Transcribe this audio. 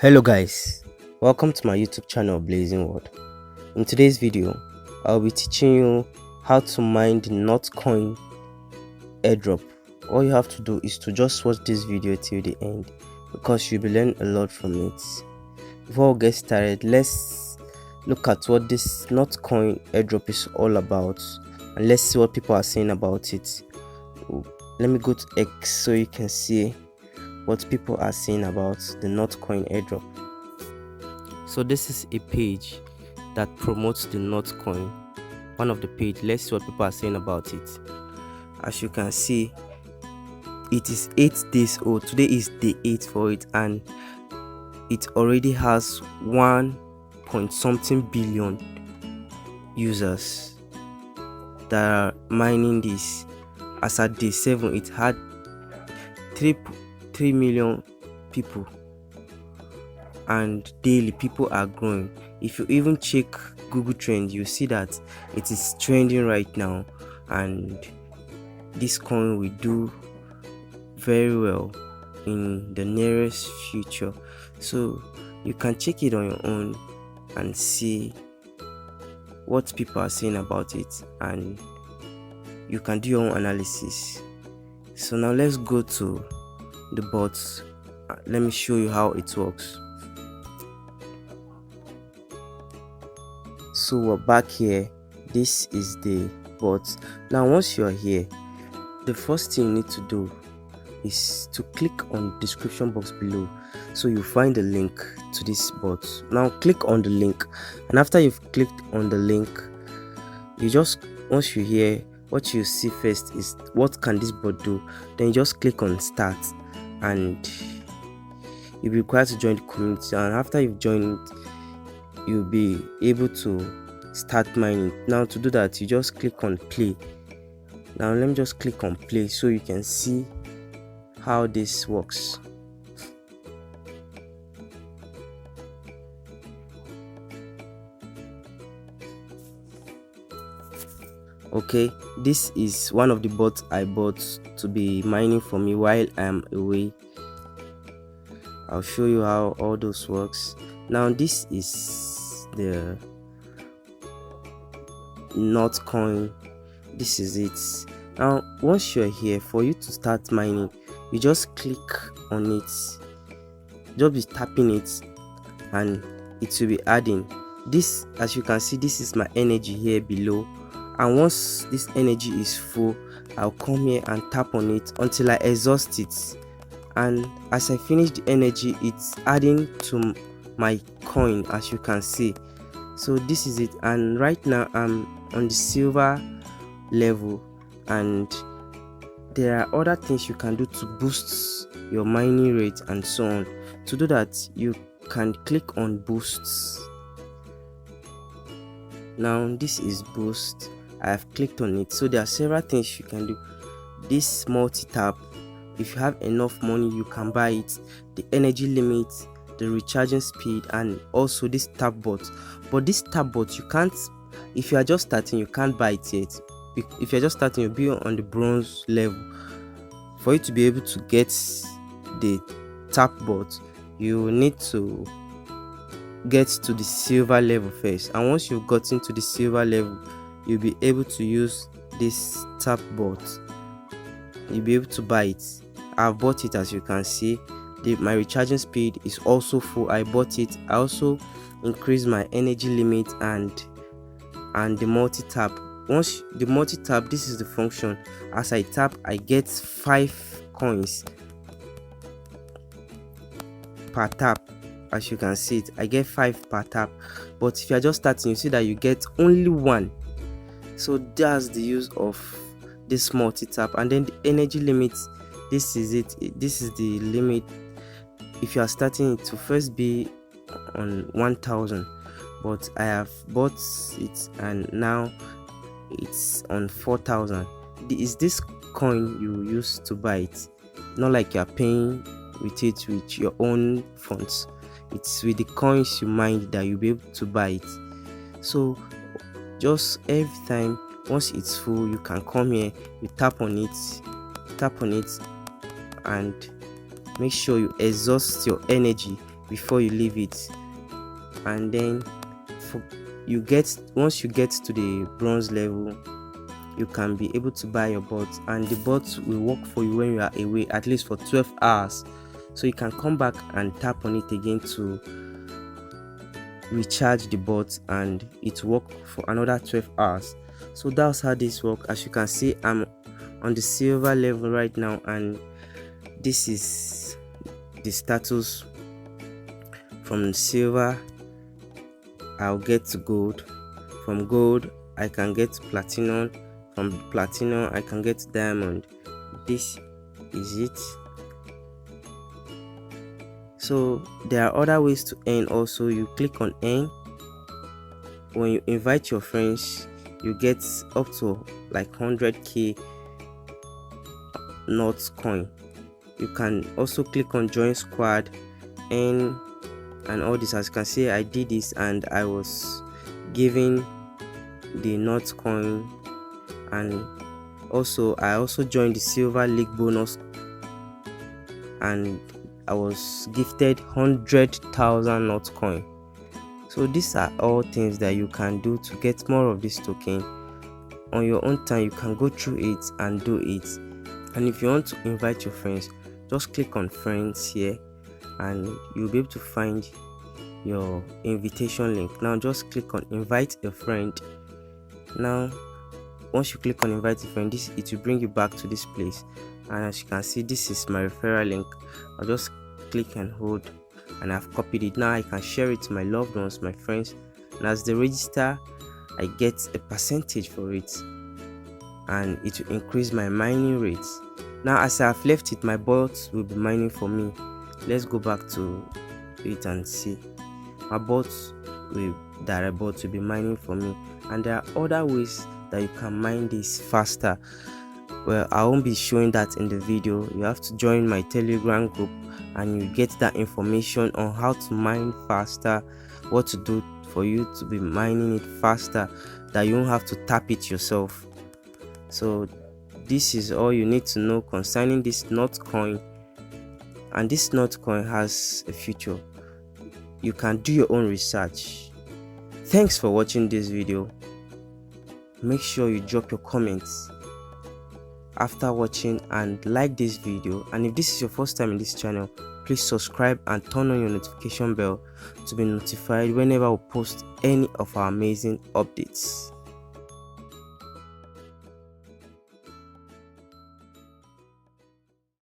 Hello guys, welcome to my YouTube channel Blazing World. In today's video, I'll be teaching you how to mine the Notcoin Airdrop. All you have to do is to just watch this video till the end because you'll be learning a lot from it. Before we get started, let's look at what this Notcoin Airdrop is all about and let's see what people are saying about it. Let me go to X so you can see what people are saying about the Notcoin Airdrop. So this is a page that promotes the Notcoin. One of the page. Let's see what people are saying about it. As you can see, it is 8 days old. Today is day 8 for it, and it already has 1 point something billion users that are mining this. As at day 7, it had 3 million people, and daily people are growing. If you even check Google Trends, you see that it is trending right now, and this coin will do very well in the nearest future. So you can check it on your own and see what people are saying about it, and you can do your own analysis. So now let's go to the bots. Let me show you how it works. So we're back here. This is the bot. Now once you're here, the first thing you need to do is to click on the description box below, so you find the link to this bot. Now click on the link, and after you've clicked on the link, once you're here, what you see first is what can this bot do. Then you just click on start, and you'll be required to join the community, and after you've joined, you'll be able to start mining. Now to do that, you just click on play. Now let me just click on play so you can see how this works. Okay, this is one of the bots I bought to be mining for me while I'm away. I'll show you how all those works. Now this is the Notcoin. This is it. Now once you're here, for you to start mining, you just click on it, just be tapping it, and it will be adding this. As you can see, this is my energy here below, and once this energy is full, I'll come here and tap on it until I exhaust it, and as I finish the energy, it's adding to my coin, as you can see. So this is it, and right now I'm on the silver level, and there are other things you can do to boost your mining rate and so on. To do that, you can click on boosts. Now this is boost. I have clicked on it. So there are several things you can do. This multi-tap, if you have enough money, you can buy it. The energy limit, the recharging speed, and also this tap bot. But this tap bot, you can't, if you are just starting, you can't buy it yet. If you're just starting, you'll be on the bronze level. For you to be able to get the tap bot, you need to get to the silver level first, and once you've gotten to the silver level, you'll be able to use this tap bot. You'll be able to buy it. I've bought it, as you can see. My recharging speed is also full. I bought it. I also increased my energy limit and the multi-tap. Once the multi-tap, this is the function. As I tap, I get 5 coins per tap. As you can see it, I get 5 per tap. But if you're just starting, you see that you get only 1. So that's the use of this multi-tap. And then the energy limit, this is it. This is the limit. If you are starting, it to first be on 1000, but I have bought it and now it's on 4000. Is this coin you use to buy it, not like you are paying with it with your own funds. It's with the coins you mine that you'll be able to buy it. So just every time, once it's full, you can come here, you tap on it, and make sure you exhaust your energy before you leave it. And then once you get to the bronze level, you can be able to buy your bot, and the bot will work for you when you are away, at least for 12 hours. So you can come back and tap on it again to recharge the bot, and it work for another 12 hours. So that's how this works. As you can see, I'm on the silver level right now, and this is the status. From silver I'll get to gold, from gold I can get platinum, from platinum I can get diamond. This is it. So there are other ways to earn also. You click on earn. When you invite your friends, you get up to like 100k Notcoin. You can also click on join squad, earn, and all this. As you can see, I did this and I was given the Notcoin, and I also joined the silver league bonus, and I was gifted 100,000 Notcoin. So these are all things that you can do to get more of this token on your own time. You can go through it and do it. And if you want to invite your friends, just click on friends here and you'll be able to find your invitation link. Now just click on invite a friend. Now once you click on invite a friend, it will bring you back to this place, and as you can see, this is my referral link. I'll just click and hold, and I've copied it. Now I can share it to my loved ones, my friends, and as they register, I get a percentage for it, and it will increase my mining rates. Now as I've left it, my bots will be mining for me. Let's go back to it and see. My bots will be mining for me, and there are other ways that you can mine this faster. Well, I won't be showing that in the video. You have to join my Telegram group and you get that information on how to mine faster, what to do for you to be mining it faster, that you won't have to tap it yourself. So this is all you need to know concerning this Notcoin, and this Notcoin has a future. You can do your own research. Thanks for watching this video. Make sure you drop your comments after watching and like this video, and if this is your first time in this channel, please subscribe and turn on your notification bell to be notified whenever we post any of our amazing updates.